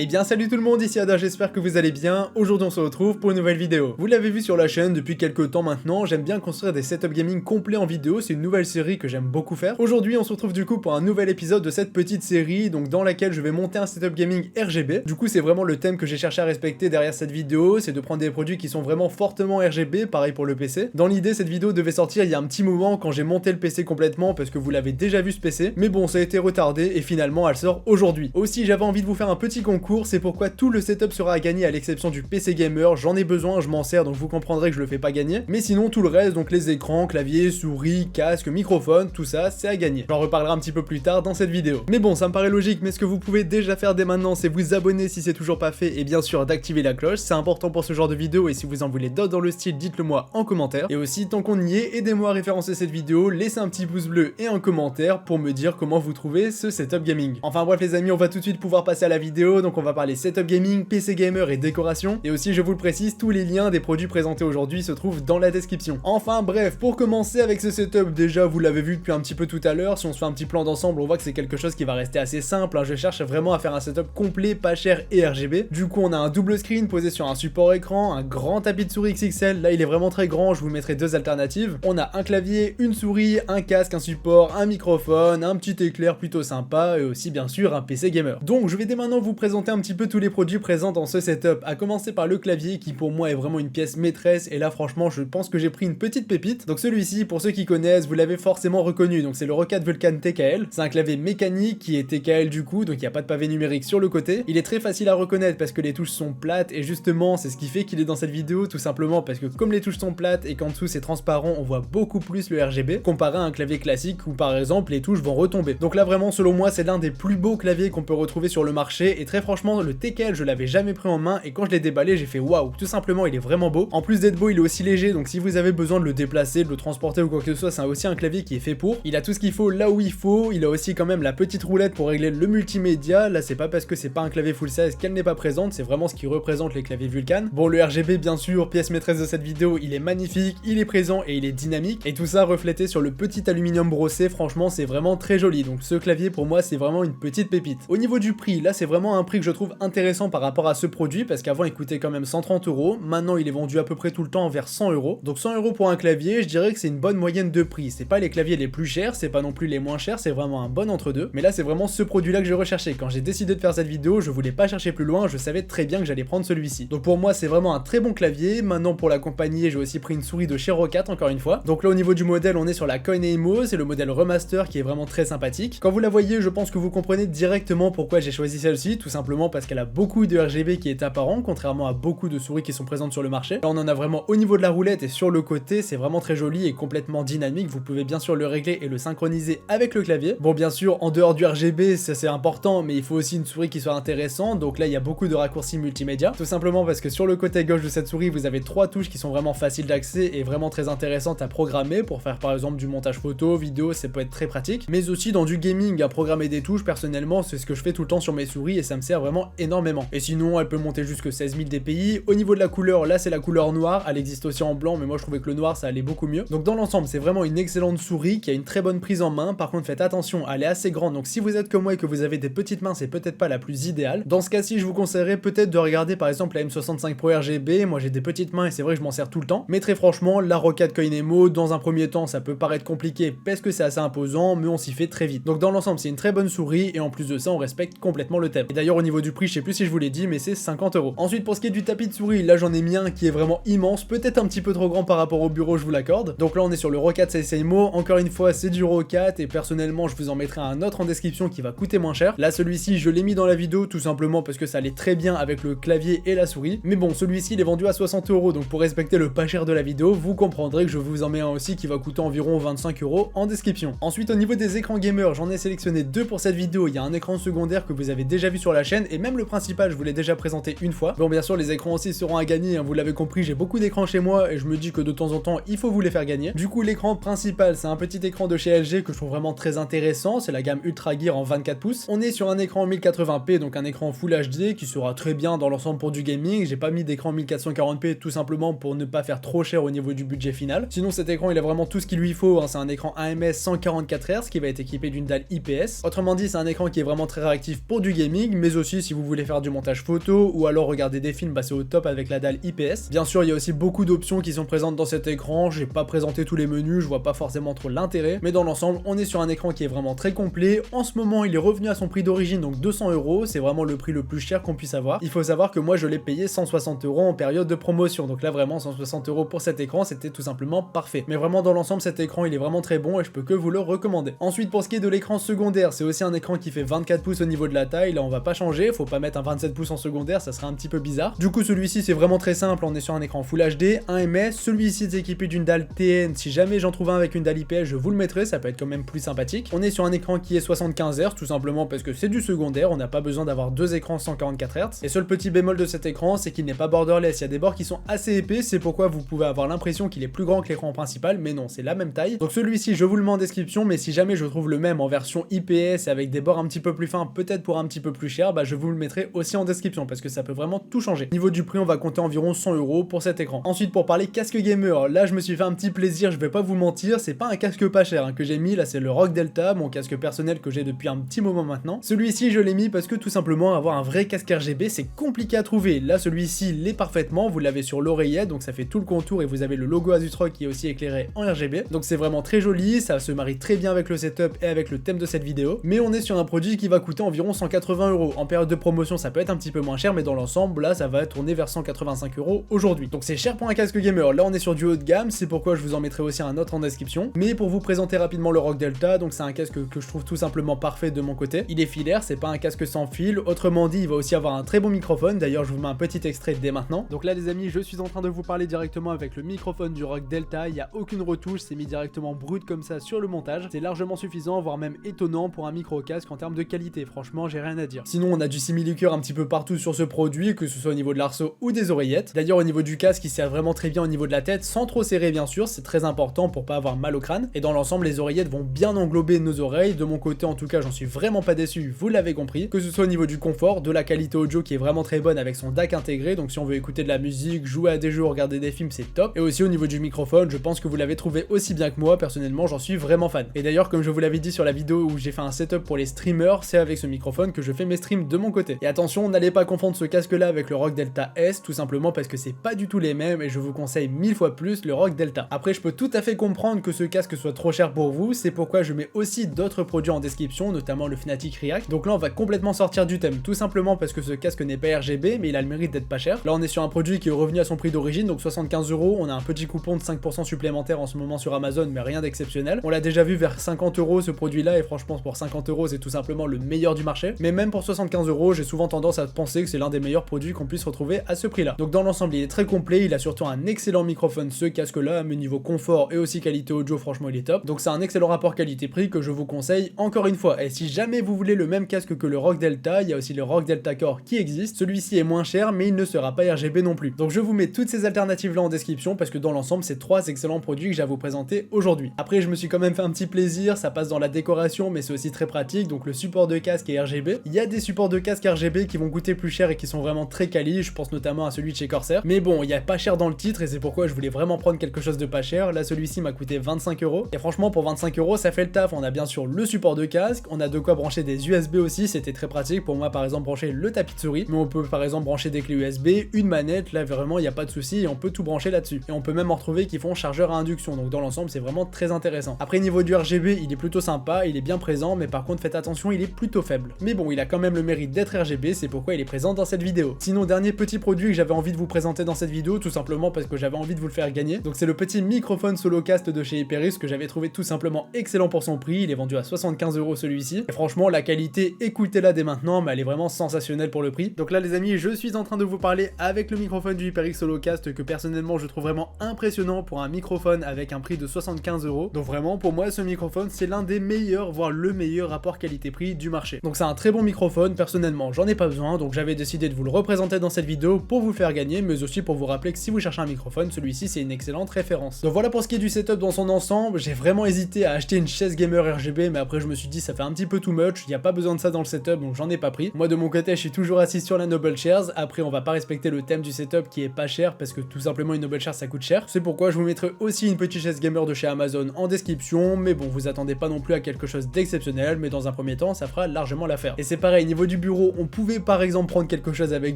Eh bien salut tout le monde, ici Ada, j'espère que vous allez bien. Aujourd'hui on se retrouve pour une nouvelle vidéo. Vous l'avez vu sur la chaîne depuis quelques temps maintenant, j'aime bien construire des setups gaming complets en vidéo, c'est une nouvelle série que j'aime beaucoup faire. Aujourd'hui on se retrouve du coup pour un nouvel épisode de cette petite série, donc dans laquelle je vais monter un setup gaming RGB. Du coup c'est vraiment le thème que j'ai cherché à respecter derrière cette vidéo, c'est de prendre des produits qui sont vraiment fortement RGB, pareil pour le PC. Dans l'idée cette vidéo devait sortir il y a un petit moment quand j'ai monté le PC complètement parce que vous l'avez déjà vu ce PC, mais bon ça a été retardé et finalement elle sort aujourd'hui. Aussi j'avais envie de vous faire un petit concours, c'est pourquoi tout le setup sera à gagner à l'exception du PC Gamer, j'en ai besoin, je m'en sers donc vous comprendrez que je le fais pas gagner, mais sinon tout le reste, donc les écrans, clavier, souris, casque, microphone, tout ça c'est à gagner. J'en reparlerai un petit peu plus tard dans cette vidéo. Mais bon ça me paraît logique, mais ce que vous pouvez déjà faire dès maintenant c'est vous abonner si c'est toujours pas fait et bien sûr d'activer la cloche, c'est important pour ce genre de vidéo et si vous en voulez d'autres dans le style dites-le moi en commentaire. Et aussi tant qu'on y est, aidez-moi à référencer cette vidéo, laissez un petit pouce bleu et un commentaire pour me dire comment vous trouvez ce setup gaming. Enfin bref les amis, on va tout de suite pouvoir passer à la vidéo, donc on va parler setup gaming, PC gamer et décoration, et aussi je vous le précise, tous les liens des produits présentés aujourd'hui se trouvent dans la description. Enfin bref, pour commencer avec ce setup, déjà vous l'avez vu depuis un petit peu tout à l'heure, si on se fait un petit plan d'ensemble on voit que c'est quelque chose qui va rester assez simple, hein. Je cherche vraiment à faire un setup complet, pas cher et RGB. Du coup on a un double screen posé sur un support écran, un grand tapis de souris XXL, là il est vraiment très grand, je vous mettrai deux alternatives. On a un clavier, une souris, un casque, un support, un microphone, un petit éclair plutôt sympa et aussi bien sûr un PC gamer. Donc je vais dès maintenant vous présenter un petit peu tous les produits présents dans ce setup, à commencer par le clavier qui pour moi est vraiment une pièce maîtresse et là franchement je pense que j'ai pris une petite pépite. Donc celui-ci, pour ceux qui connaissent, vous l'avez forcément reconnu, donc c'est le Roccat Vulcan TKL, c'est un clavier mécanique qui est TKL du coup, donc il n'y a pas de pavé numérique sur le côté. Il est très facile à reconnaître parce que les touches sont plates et justement c'est ce qui fait qu'il est dans cette vidéo, tout simplement parce que comme les touches sont plates et qu'en dessous c'est transparent, on voit beaucoup plus le RGB comparé à un clavier classique où par exemple les touches vont retomber. Donc là vraiment selon moi c'est l'un des plus beaux claviers qu'on peut retrouver sur le marché et très franchement le TKL je l'avais jamais pris en main et quand je l'ai déballé j'ai fait waouh, tout simplement il est vraiment beau. En plus d'être beau il est aussi léger, donc si vous avez besoin de le déplacer, de le transporter ou quoi que ce soit, c'est aussi un clavier qui est fait pour. Il a tout ce qu'il faut là où il faut, il a aussi quand même la petite roulette pour régler le multimédia, là c'est pas parce que c'est pas un clavier full size qu'elle n'est pas présente, c'est vraiment ce qui représente les claviers Vulcan. Bon le RGB bien sûr, pièce maîtresse de cette vidéo, il est magnifique, il est présent et il est dynamique et tout ça reflété sur le petit aluminium brossé, franchement c'est vraiment très joli, donc ce clavier pour moi c'est vraiment une petite pépite. Au niveau du prix, là c'est vraiment un prix que je trouve intéressant par rapport à ce produit parce qu'avant il coûtait quand même 130 €, maintenant il est vendu à peu près tout le temps vers 100 €. Donc 100 € pour un clavier, je dirais que c'est une bonne moyenne de prix. C'est pas les claviers les plus chers, c'est pas non plus les moins chers, c'est vraiment un bon entre-deux. Mais là c'est vraiment ce produit là que j'ai recherché. Quand j'ai décidé de faire cette vidéo, je voulais pas chercher plus loin, je savais très bien que j'allais prendre celui-ci. Donc pour moi c'est vraiment un très bon clavier. Maintenant pour l'accompagner, j'ai aussi pris une souris de chez Roccat encore une fois. Donc là au niveau du modèle, on est sur la Koinemo, c'est le modèle Remaster qui est vraiment très sympathique. Quand vous la voyez, je pense que vous comprenez directement pourquoi j'ai choisi celle-ci, tout simplement parce qu'elle a beaucoup de RGB qui est apparent, contrairement à beaucoup de souris qui sont présentes sur le marché. Là on en a vraiment au niveau de la roulette et sur le côté, c'est vraiment très joli et complètement dynamique. Vous pouvez bien sûr le régler et le synchroniser avec le clavier. Bon bien sûr en dehors du RGB ça c'est important, mais il faut aussi une souris qui soit intéressante, donc là il y a beaucoup de raccourcis multimédia, tout simplement parce que sur le côté gauche de cette souris vous avez trois touches qui sont vraiment faciles d'accès et vraiment très intéressantes à programmer pour faire par exemple du montage photo, vidéo, ça peut être très pratique, mais aussi dans du gaming à programmer des touches. Personnellement c'est ce que je fais tout le temps sur mes souris et ça me sert vraiment énormément. Et sinon elle peut monter jusque 16 000 dpi. Au niveau de la couleur, là c'est la couleur noire, elle existe aussi en blanc mais moi je trouvais que le noir ça allait beaucoup mieux. Donc dans l'ensemble c'est vraiment une excellente souris qui a une très bonne prise en main. Par contre faites attention, elle est assez grande, donc si vous êtes comme moi et que vous avez des petites mains c'est peut-être pas la plus idéale. Dans ce cas-ci je vous conseillerais peut-être de regarder par exemple la M65 Pro RGB. Moi j'ai des petites mains et c'est vrai que je m'en sers tout le temps, mais très franchement la Roccat Koinemo dans un premier temps ça peut paraître compliqué parce que c'est assez imposant, mais on s'y fait très vite. Donc dans l'ensemble c'est une très bonne souris et en plus de ça on respecte complètement le thème. Et d'ailleurs au niveau du prix je sais plus si je vous l'ai dit mais c'est 50 €. Ensuite pour ce qui est du tapis de souris, là j'en ai mis un qui est vraiment immense, peut-être un petit peu trop grand par rapport au bureau, je vous l'accorde. Donc là on est sur le Roccat Seismo, encore une fois c'est du Roccat et personnellement je vous en mettrai un autre en description qui va coûter moins cher. Là celui-ci je l'ai mis dans la vidéo tout simplement parce que ça allait très bien avec le clavier et la souris, mais bon celui-ci il est vendu à 60 €, donc pour respecter le pas cher de la vidéo vous comprendrez que je vous en mets un aussi qui va coûter environ 25 € en description. Ensuite au niveau des écrans gamer, j'en ai sélectionné deux pour cette vidéo. Il y a un écran secondaire que vous avez déjà vu sur la chaîne, et même le principal je vous l'ai déjà présenté une fois. Bon bien sûr les écrans aussi seront à gagner, hein, vous l'avez compris, j'ai beaucoup d'écrans chez moi et je me dis que de temps en temps il faut vous les faire gagner. Du coup l'écran principal c'est un petit écran de chez LG que je trouve vraiment très intéressant, c'est la gamme Ultra Gear en 24 pouces. On est sur un écran 1080p, donc un écran Full HD qui sera très bien dans l'ensemble pour du gaming. J'ai pas mis d'écran 1440p tout simplement pour ne pas faire trop cher au niveau du budget final. Sinon cet écran il a vraiment tout ce qu'il lui faut, hein. C'est un écran AMS 144 Hz qui va être équipé d'une dalle IPS. Autrement dit c'est un écran qui est vraiment très réactif pour du gaming, mais aussi si vous voulez faire du montage photo ou alors regarder des films, bah c'est au top avec la dalle IPS. Bien sûr il y a aussi beaucoup d'options qui sont présentes dans cet écran, j'ai pas présenté tous les menus, je vois pas forcément trop l'intérêt, mais dans l'ensemble on est sur un écran qui est vraiment très complet. En ce moment il est revenu à son prix d'origine, donc 200 €, c'est vraiment le prix le plus cher qu'on puisse avoir. Il faut savoir que moi je l'ai payé 160 € en période de promotion, donc là vraiment 160 € pour cet écran c'était tout simplement parfait. Mais vraiment dans l'ensemble cet écran il est vraiment très bon et je peux que vous le recommander. Ensuite pour ce qui est de l'écran secondaire, c'est aussi un écran qui fait 24 pouces au niveau de la taille, là on va pas changer, faut pas mettre un 27 pouces en secondaire, ça serait un petit peu bizarre. Du coup celui-ci c'est vraiment très simple, on est sur un écran Full HD, 1 ms, celui-ci est équipé d'une dalle TN, si jamais j'en trouve un avec une dalle IPS je vous le mettrai, ça peut être quand même plus sympathique. On est sur un écran qui est 75 Hz tout simplement parce que c'est du secondaire, on n'a pas besoin d'avoir deux écrans 144 Hz. Et seul petit bémol de cet écran c'est qu'il n'est pas borderless, il y a des bords qui sont assez épais, c'est pourquoi vous pouvez avoir l'impression qu'il est plus grand que l'écran principal, mais non, c'est la même taille. Donc celui-ci je vous le mets en description, mais si jamais je trouve le même en version IPS et avec des bords un petit peu plus fins, peut-être pour un petit peu plus cher, bah je vous le mettrai aussi en description parce que ça peut vraiment tout changer. Niveau du prix on va compter environ 100 € pour cet écran. Ensuite pour parler casque gamer, là je me suis fait un petit plaisir, je vais pas vous mentir, c'est pas un casque pas cher hein, que j'ai mis, là c'est le ROG Delta, mon casque personnel que j'ai depuis un petit moment maintenant. Celui-ci je l'ai mis parce que tout simplement avoir un vrai casque RGB c'est compliqué à trouver. Là celui-ci l'est parfaitement, vous l'avez sur l'oreillette donc ça fait tout le contour et vous avez le logo Asus ROG qui est aussi éclairé en RGB. Donc c'est vraiment très joli, ça se marie très bien avec le setup et avec le thème de cette vidéo. Mais on est sur un produit qui va coûter environ 180 €. En période de promotion ça peut être un petit peu moins cher, mais dans l'ensemble là ça va tourner vers 185 € aujourd'hui. Donc c'est cher pour un casque gamer. Là on est sur du haut de gamme, c'est pourquoi je vous en mettrai aussi un autre en description. Mais pour vous présenter rapidement le ROG Delta, donc c'est un casque que je trouve tout simplement parfait de mon côté. Il est filaire, c'est pas un casque sans fil. Autrement dit, il va aussi avoir un très bon microphone. D'ailleurs, je vous mets un petit extrait dès maintenant. Donc là, les amis, je suis en train de vous parler directement avec le microphone du ROG Delta. Il n'y a aucune retouche, c'est mis directement brut comme ça sur le montage. C'est largement suffisant, voire même étonnant pour un micro casque en termes de qualité. Franchement, j'ai rien à dire. Sinon, on a du simili-cœur un petit peu partout sur ce produit, que ce soit au niveau de l'arceau ou des oreillettes. D'ailleurs, au niveau du casque, il sert vraiment très bien au niveau de la tête, sans trop serrer bien sûr. C'est très important pour pas avoir mal au crâne. Et dans l'ensemble, les oreillettes vont bien englober nos oreilles. De mon côté, en tout cas, j'en suis vraiment pas déçu, vous l'avez compris. Que ce soit au niveau du confort, de la qualité audio qui est vraiment très bonne avec son DAC intégré. Donc si on veut écouter de la musique, jouer à des jeux, regarder des films, c'est top. Et aussi au niveau du microphone, je pense que vous l'avez trouvé aussi bien que moi. Personnellement, j'en suis vraiment fan. Et d'ailleurs, comme je vous l'avais dit sur la vidéo où j'ai fait un setup pour les streamers, c'est avec ce microphone que je fais mes streams de mon côté. Et attention, n'allez pas confondre ce casque-là avec le ROG Delta S, tout simplement parce que c'est pas du tout les mêmes et je vous conseille 1000 fois plus le ROG Delta. Après, je peux tout à fait comprendre que ce casque soit trop cher pour vous, c'est pourquoi je mets aussi d'autres produits en description, notamment le Fnatic React. Donc là, on va complètement sortir du thème, tout simplement parce que ce casque n'est pas RGB, mais il a le mérite d'être pas cher. Là, on est sur un produit qui est revenu à son prix d'origine, donc 75 €. On a un petit coupon de 5% supplémentaire en ce moment sur Amazon, mais rien d'exceptionnel. On l'a déjà vu vers 50 € ce produit-là, et franchement, pour 50 €, c'est tout simplement le meilleur du marché. Mais même pour 75 €, j'ai souvent tendance à penser que c'est l'un des meilleurs produits qu'on puisse retrouver à ce prix-là. Donc dans l'ensemble, il est très complet, il a surtout un excellent microphone, ce casque-là, mais niveau confort et aussi qualité audio, franchement, il est top. Donc c'est un excellent rapport qualité-prix que je vous conseille encore une fois. Et si jamais vous voulez le même casque que le ROG Delta, il y a aussi le ROG Delta Core qui existe. Celui-ci est moins cher, mais il ne sera pas RGB non plus. Donc je vous mets toutes ces alternatives là en description parce que dans l'ensemble, c'est trois excellents produits que j'ai à vous présenter aujourd'hui. Après, je me suis quand même fait un petit plaisir, ça passe dans la décoration, mais c'est aussi très pratique. Donc le support de casque est RGB. Il y a des supports de casque RGB qui vont coûter plus cher et qui sont vraiment très quali. Je pense notamment à celui de chez Corsair. Mais bon, il y a pas cher dans le titre et c'est pourquoi je voulais vraiment prendre quelque chose de pas cher. Là, celui-ci m'a coûté 25 €. Et franchement, pour 25 €, ça fait le taf. On a bien sûr le support de casque, on a de quoi brancher des USB aussi, c'était très pratique pour moi par exemple brancher le tapis de souris, mais on peut par exemple brancher des clés USB, une manette, là vraiment il n'y a pas de souci et on peut tout brancher là-dessus. Et on peut même en retrouver qui font chargeur à induction, donc dans l'ensemble c'est vraiment très intéressant. Après niveau du RGB, il est plutôt sympa, il est bien présent, mais par contre faites attention, il est plutôt faible. Mais bon, il a quand même le mérite d'être RGB, c'est pourquoi il est présent dans cette vidéo. Sinon, dernier petit produit que j'avais envie de vous présenter dans cette vidéo, tout simplement parce que j'avais envie de vous le faire gagner. Donc c'est le petit microphone Solocast de chez Hyperis que j'avais trouvé tout simplement excellent pour son prix, il est vendu à 75 € celui-ci. Et franchement, la qualité, écoutez-la dès maintenant, mais elle est vraiment sensationnelle pour le prix. Donc là les amis, je suis en train de vous parler avec le microphone du HyperX Solocast que personnellement je trouve vraiment impressionnant pour un microphone avec un prix de 75 €. Donc vraiment pour moi ce microphone c'est l'un des meilleurs, voire le meilleur rapport qualité-prix du marché. Donc c'est un très bon microphone, personnellement j'en ai pas besoin, donc j'avais décidé de vous le représenter dans cette vidéo pour vous faire gagner, mais aussi pour vous rappeler que si vous cherchez un microphone, celui-ci c'est une excellente référence. Donc voilà pour ce qui est du setup dans son ensemble. J'ai vraiment hésité à acheter une chaise gamer RGB, mais après je me suis dit ça fait un petit peu too much, il n'y a pas besoin de ça dans le setup, donc j'en ai pas pris. Moi de mon côté je suis toujours assis sur la Noble Chairs. Après on va pas respecter le thème du setup qui est pas cher, parce que tout simplement une Noble Chair ça coûte cher. C'est pourquoi je vous mettrai aussi une petite chaise gamer de chez Amazon en description, mais bon vous attendez pas non plus à quelque chose d'exceptionnel, mais dans un premier temps ça fera largement l'affaire. Et c'est pareil, niveau du bureau, on pouvait par exemple prendre quelque chose avec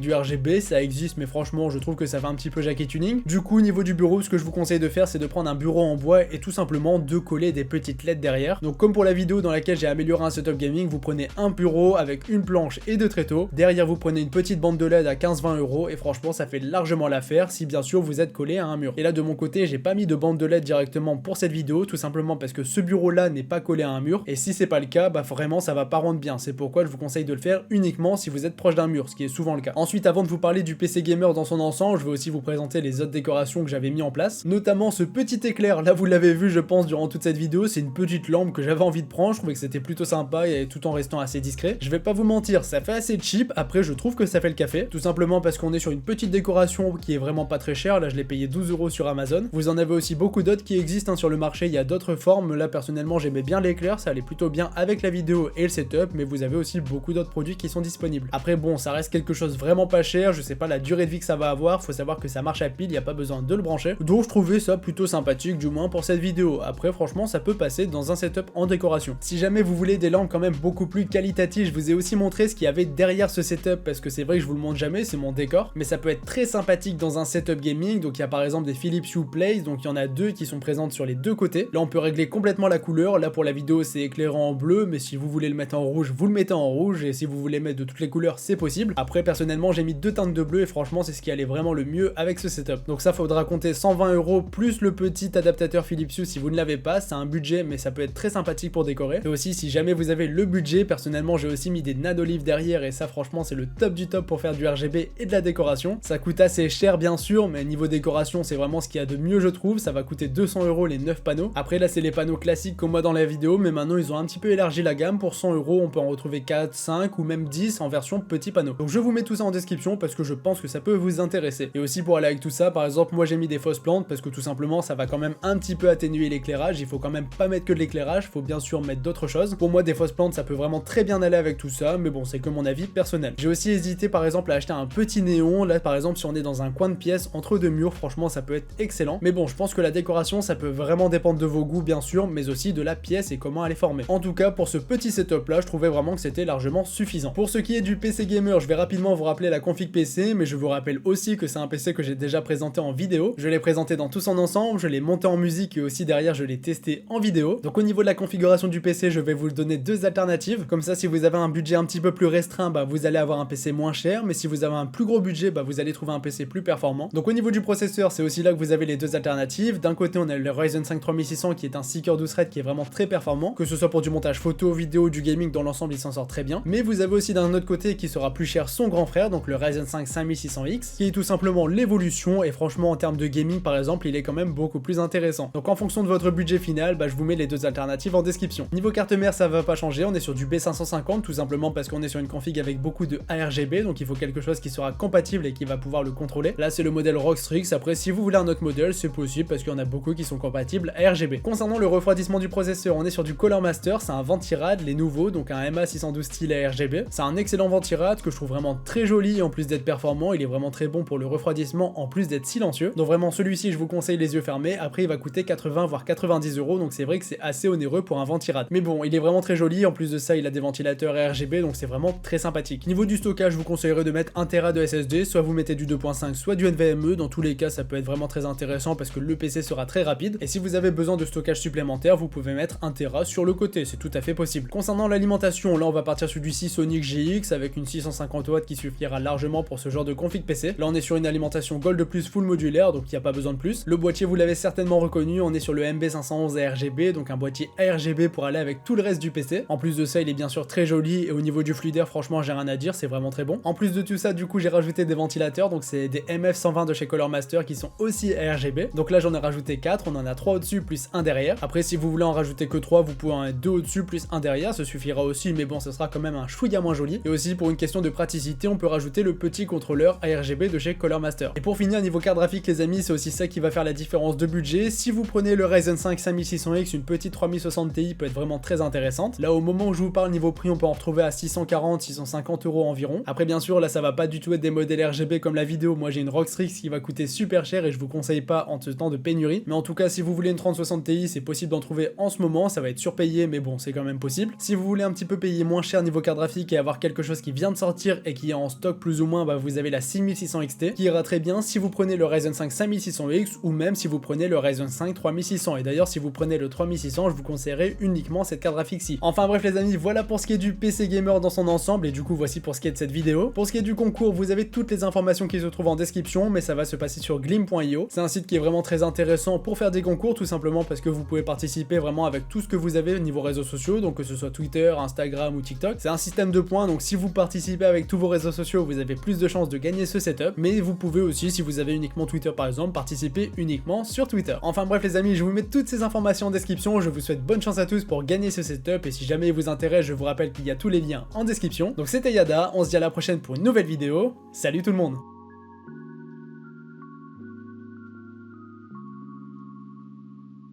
du RGB, ça existe, mais franchement je trouve que ça fait un petit peu jacket tuning. Du coup niveau du bureau, ce que je vous conseille de faire c'est de prendre un bureau en bois et tout simplement de coller des petites LED derrière. Donc comme pour la vidéo dans laquelle j'ai amélioré un setup gaming, vous prenez un bureau avec une planche et deux tréteaux, derrière vous prenez une petite bande de LED à 15-20 € et franchement ça fait largement l'affaire si bien sûr vous êtes collé à un mur. Et là de mon côté j'ai pas mis de bande de LED directement pour cette vidéo, tout simplement parce que ce bureau là n'est pas collé à un mur, et si c'est pas le cas, bah vraiment ça va pas rendre bien. C'est pourquoi je vous conseille de le faire uniquement si vous êtes proche d'un mur, ce qui est souvent le cas. Ensuite, avant de vous parler du PC gamer dans son ensemble, je vais aussi vous présenter les autres décorations que j'avais mis en place, notamment ce petit éclair, là vous l'avez vu je pense durant toute cette vidéo, c'est une petite lampe que j'avais envie de prendre, je trouvais que c'était plutôt sympa et tout en restant assez discret. Je vais pas vous mentir, ça fait assez cheap, après je trouve que ça fait le café, tout simplement parce qu'on est sur une petite décoration qui est vraiment pas très chère, là je l'ai payé 12 € sur Amazon. Vous en avez aussi beaucoup d'autres qui existent sur le marché, il y a d'autres formes, là personnellement j'aimais bien l'éclair, ça allait plutôt bien avec la vidéo et le setup, mais vous avez aussi beaucoup d'autres produits qui sont disponibles. Après bon, ça reste quelque chose vraiment pas cher, je sais pas la durée de vie que ça va avoir, faut savoir que ça marche à pile, y a pas besoin de le brancher, donc je trouvais ça plutôt sympathique, du moins pour cette vidéo. Après franchement ça peut passer dans un setup en décoration. Si jamais vous voulez des lampes quand même beaucoup plus qualitatives, je vous ai aussi montré ce qu'il y avait derrière ce setup, parce que c'est vrai que je vous le montre jamais, c'est mon décor, mais ça peut être très sympathique dans un setup gaming. Donc il y a par exemple des Philips Hue Place, donc il y en a deux qui sont présentes sur les deux côtés. Là on peut régler complètement la couleur, là pour la vidéo c'est éclairant en bleu, mais si vous voulez le mettre en rouge, vous le mettez en rouge, et si vous voulez mettre de toutes les couleurs c'est possible. Après personnellement j'ai mis deux teintes de bleu et franchement c'est ce qui allait vraiment le mieux avec ce setup. Donc ça faudra compter 120 € plus le petit adaptateur Philips Hue si vous ne l'avez pas, c'est un budget mais ça peut être très sympathique pour décorer. Et aussi si jamais vous avez le budget, personnellement j'ai aussi mis des nanolives derrière, et ça franchement c'est le top du top pour faire du RGB et de la décoration. Ça coûte assez cher bien sûr, mais niveau décoration c'est vraiment ce qu'il y a de mieux je trouve, ça va coûter 200 € les 9 panneaux. Après là c'est les panneaux classiques comme moi dans la vidéo, mais maintenant ils ont un petit peu élargi la gamme, pour 100 € on peut en retrouver 4, 5 ou même 10 en version petit panneau. Donc je vous mets tout ça en description parce que je pense que ça peut vous intéresser. Et aussi pour aller avec tout ça, par exemple moi j'ai mis des fausses plantes parce que tout simplement ça va quand même un petit peu atténuer l'éclairage, il faut quand même pas mettre que de l'éclairage, faut bien sûr mettre d'autres choses. Pour moi des fausses plantes ça peut vraiment très bien aller avec tout ça, mais bon c'est que mon avis personnel. J'ai aussi hésité par exemple à acheter un petit néon, là par exemple si on est dans un coin de pièce entre deux murs, franchement ça peut être excellent. Mais bon je pense que la décoration ça peut vraiment dépendre de vos goûts bien sûr, mais aussi de la pièce et comment elle est formée. En tout cas pour ce petit setup là je trouvais vraiment que c'était largement suffisant. Pour ce qui est du PC gamer, je vais rapidement vous rappeler la config PC, mais je vous rappelle aussi que c'est un PC que j'ai déjà présenté en vidéo. Je l'ai présenté dans tout son ensemble, je l'ai monté en musique et aussi derrière je l'ai testé en vidéo. Donc au niveau de la configuration du PC, je vais vous donner deux alternatives. Comme ça si vous avez un budget un petit peu plus restreint, bah vous allez avoir un PC moins cher, mais si vous avez un plus gros budget, bah vous allez trouver un PC plus performant. Donc au niveau du processeur, c'est aussi là que vous avez les deux alternatives. D'un côté on a le Ryzen 5 3600 qui est un 6 coeurs 12 threads qui est vraiment très performant, que ce soit pour du montage photo, vidéo, du gaming, dans l'ensemble il s'en sort très bien. Mais vous avez aussi d'un autre côté qui sera plus cher son grand frère, donc le Ryzen 5 5600X, qui est tout simplement l'évolution, et franchement en termes de gaming par exemple il est quand même beaucoup plus intéressant. Donc en fonction de votre budget final, bah je vous mets les deux alternatives en description. Niveau carte mère ça va pas changer, on est sur du B550 tout simplement parce qu'on est sur une config avec beaucoup de ARGB, donc il faut quelque chose qui sera compatible et qui va pouvoir le contrôler. Là c'est le modèle Rockstrix, après si vous voulez un autre modèle c'est possible parce qu'il y en a beaucoup qui sont compatibles à RGB. Concernant le refroidissement du processeur, on est sur du Color Master, c'est un Ventirad, les nouveaux, donc un MA612 style ARGB. C'est un excellent Ventirad que je trouve vraiment très joli, en plus d'être performant, il est vraiment très bon pour le refroidissement en plus d'être silencieux. Donc vraiment celui-ci je vous conseille les yeux fermés, après il va coûter 80 voire 90 €, donc c'est vrai que c'est assez onéreux pour un Ventirad. Mais bon, il est vraiment très joli, en plus de ça il a des ventilateurs RGB, donc c'est vraiment très sympathique. Niveau du stockage, je vous conseillerais de mettre 1 Tera de SSD, soit vous mettez du 2.5 soit du NVMe, dans tous les cas ça peut être vraiment très intéressant parce que le PC sera très rapide, et si vous avez besoin de stockage supplémentaire vous pouvez mettre 1 Tera sur le côté, c'est tout à fait possible. Concernant l'alimentation, là on va partir sur du Seasonic GX avec une 650 watts qui suffira largement pour ce genre de config PC. Là on est sur une alimentation Gold Plus full modulaire, donc il n'y a pas besoin de plus. Le boîtier vous l'avez certainement reconnu, on est sur le MB511 ARGB, donc un boîtier ARGB pour aller avec tout le reste du PC. En plus de ça il est bien sûr très joli, et au niveau du fluidaire franchement j'ai rien à dire, c'est vraiment très bon. En plus de tout ça du coup j'ai rajouté des ventilateurs, donc c'est des MF120 de chez Color Master qui sont aussi ARGB. Donc là j'en ai rajouté 4, on en a 3 au-dessus plus 1 derrière. Après si vous voulez en rajouter que 3, vous pouvez en mettre 2 au-dessus plus 1 derrière, ça suffira aussi, mais bon ce sera quand même un chouïa méga moins joli. Et aussi pour une question de praticité, on peut rajouter le petit contrôleur ARGB de chez Color Master. Et pour finir, niveau carte graphique les amis, c'est aussi ça qui va faire la différence de budget. Si vous prenez le Ryzen 5 5600X, une petite 3060 Ti peut être vraiment très intéressante. Là au moment où je vous parle niveau prix, on peut en retrouver à 640-650 € environ. Après bien sûr là ça va pas du tout être des modèles RGB comme la vidéo, moi j'ai une ROG Strix qui va coûter super cher et je vous conseille pas en ce temps de pénurie. Mais en tout cas si vous voulez une 3060 Ti, c'est possible d'en trouver en ce moment, ça va être surpayé mais bon c'est quand même possible. Si vous voulez un petit peu payer moins cher niveau carte graphique et avoir quelque chose qui vient de sortir et qui est en stock plus ou moins, bah vous avez la 6600 XT qui ira très bien si vous prenez le Ryzen 5 5600X ou même si vous prenez le Ryzen 5 3600. Et d'ailleurs si vous prenez le 3600, je vous conseillerais uniquement cette carte graphique-ci. Enfin bref les amis, voilà pour ce qui est du PC gamer dans son ensemble et du coup voici pour ce qui est de cette vidéo. Pour ce qui est du concours, vous avez toutes les informations qui se trouvent en description, mais ça va se passer sur glim.io. C'est un site qui est vraiment très intéressant pour faire des concours, tout simplement parce que vous pouvez participer vraiment avec tout ce que vous avez au niveau réseaux sociaux, donc que ce soit Twitter, Instagram ou TikTok. C'est un système de points, donc si vous participez avec tous vos réseaux sociaux, vous avez plus de chances de gagner ce setup, mais vous pouvez aussi, si vous avez uniquement Twitter par exemple, participer uniquement sur Twitter. Enfin bref les amis, je vous mets toutes ces informations en description, je vous souhaite bonne chance à tous pour gagner ce setup et si jamais il vous intéresse, je vous rappelle qu'il y a tous les liens en description. Donc c'était Yada, on se dit à la prochaine pour une nouvelle vidéo, salut tout le monde.